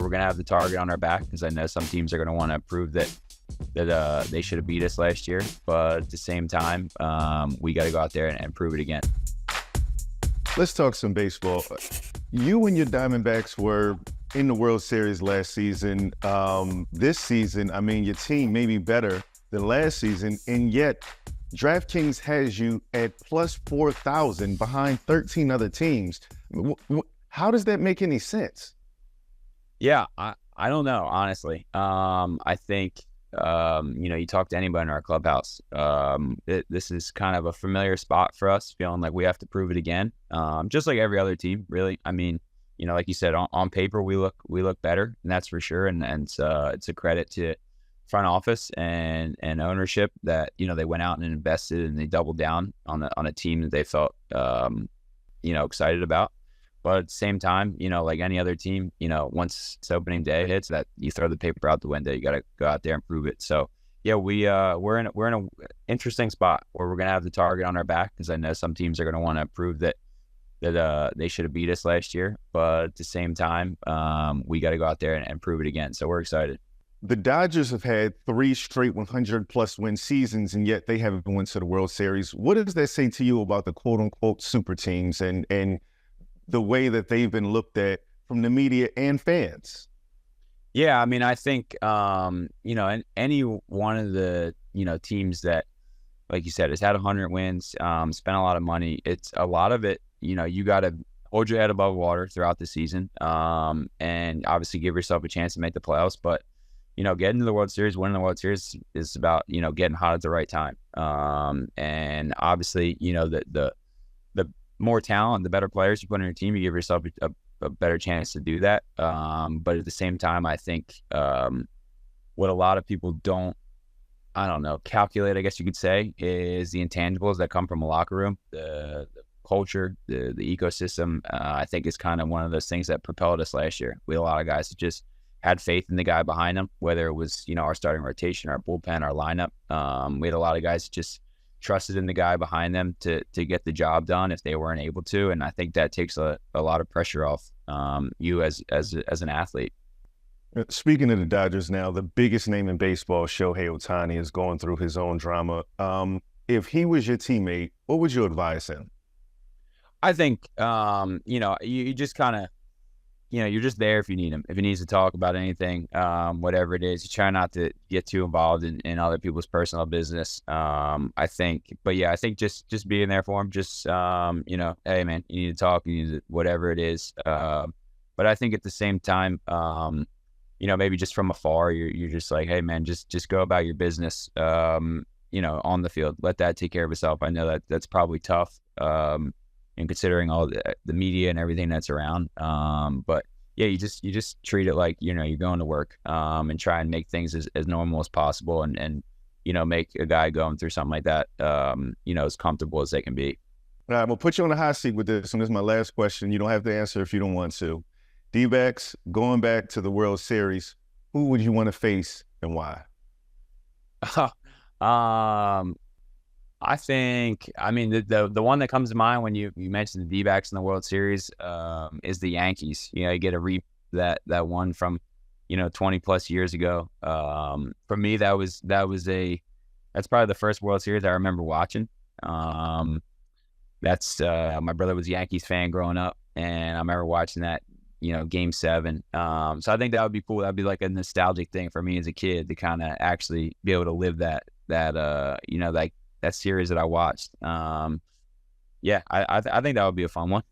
we're going to have the target on our back, because I know some teams are going to want to prove that they should have beat us last year. But at the same time, we got to go out there and prove it again. Let's talk some baseball. You and your Diamondbacks were in the World Series last season. This season, I mean, your team may be better than last season, and yet DraftKings has you at plus 4,000 behind 13 other teams. How does that make any sense? Yeah, I don't know, honestly. I think, you talk to anybody in our clubhouse, this is kind of a familiar spot for us, feeling like we have to prove it again, just like every other team, really. I mean, like you said, on paper, we look better, and that's for sure. And it's a credit to front office and ownership that, they went out and invested, and they doubled down on a team that they felt, excited about. But at the same time, like any other team, once it's opening day hits, that you throw the paper out the window. You got to go out there and prove it. So yeah, we're in an interesting spot where we're gonna have the target on our back, because I know some teams are gonna want to prove that they should have beat us last year. But at the same time, we got to go out there and prove it again. So we're excited. The Dodgers have had 3 straight 100-plus win seasons, and yet they haven't went to the World Series. What does that say to you about the quote-unquote super teams and the way that they've been looked at from the media and fans? Yeah, I mean, I think, any one of the, teams that, like you said, has had 100 wins, spent a lot of money. It's a lot of it, you got to hold your head above water throughout the season, and obviously give yourself a chance to make the playoffs. But, getting to the World Series, winning the World Series is about, getting hot at the right time. And obviously, the more talent, the better players you put on your team, you give yourself a better chance to do that. But at the same time, I think what a lot of people don't, calculate, I guess you could say, is the intangibles that come from a locker room, the culture, the ecosystem. I think is kind of one of those things that propelled us last year. We had a lot of guys that just had faith in the guy behind them, whether it was, our starting rotation, our bullpen, our lineup. We had a lot of guys that just trusted in the guy behind them to get the job done if they weren't able to. And I think that takes a lot of pressure off you as an athlete. Speaking of the Dodgers now, the biggest name in baseball, Shohei Ohtani, is going through his own drama. If he was your teammate, what would you advise him? I think, you just kind of, you're just there if you need him. If he needs to talk about anything, whatever it is, you try not to get too involved in other people's personal business. I think just being there for him, just, hey man, you need to talk, you need to, whatever it is. But I think at the same time, maybe just from afar, you're just like, hey man, just go about your business, on the field, let that take care of itself. I know that's probably tough. And considering all the media and everything that's around. But yeah, you just treat it like, you're going to work, and try and make things as normal as possible, and make a guy going through something like that, as comfortable as they can be. All right, I'm going to put you on the hot seat with this, and this is my last question. You don't have to answer if you don't want to. D-backs, going back to the World Series, who would you want to face and why? I think, the one that comes to mind when you mentioned the D-backs in the World Series, is the Yankees. You get a that one from, 20 plus years ago. For me, that's probably the first World Series I remember watching. That's my brother was a Yankees fan growing up, and I remember watching that, Game 7. So I think that would be cool. That'd be like a nostalgic thing for me as a kid to kind of actually be able to live that series that I watched. I think that would be a fun one.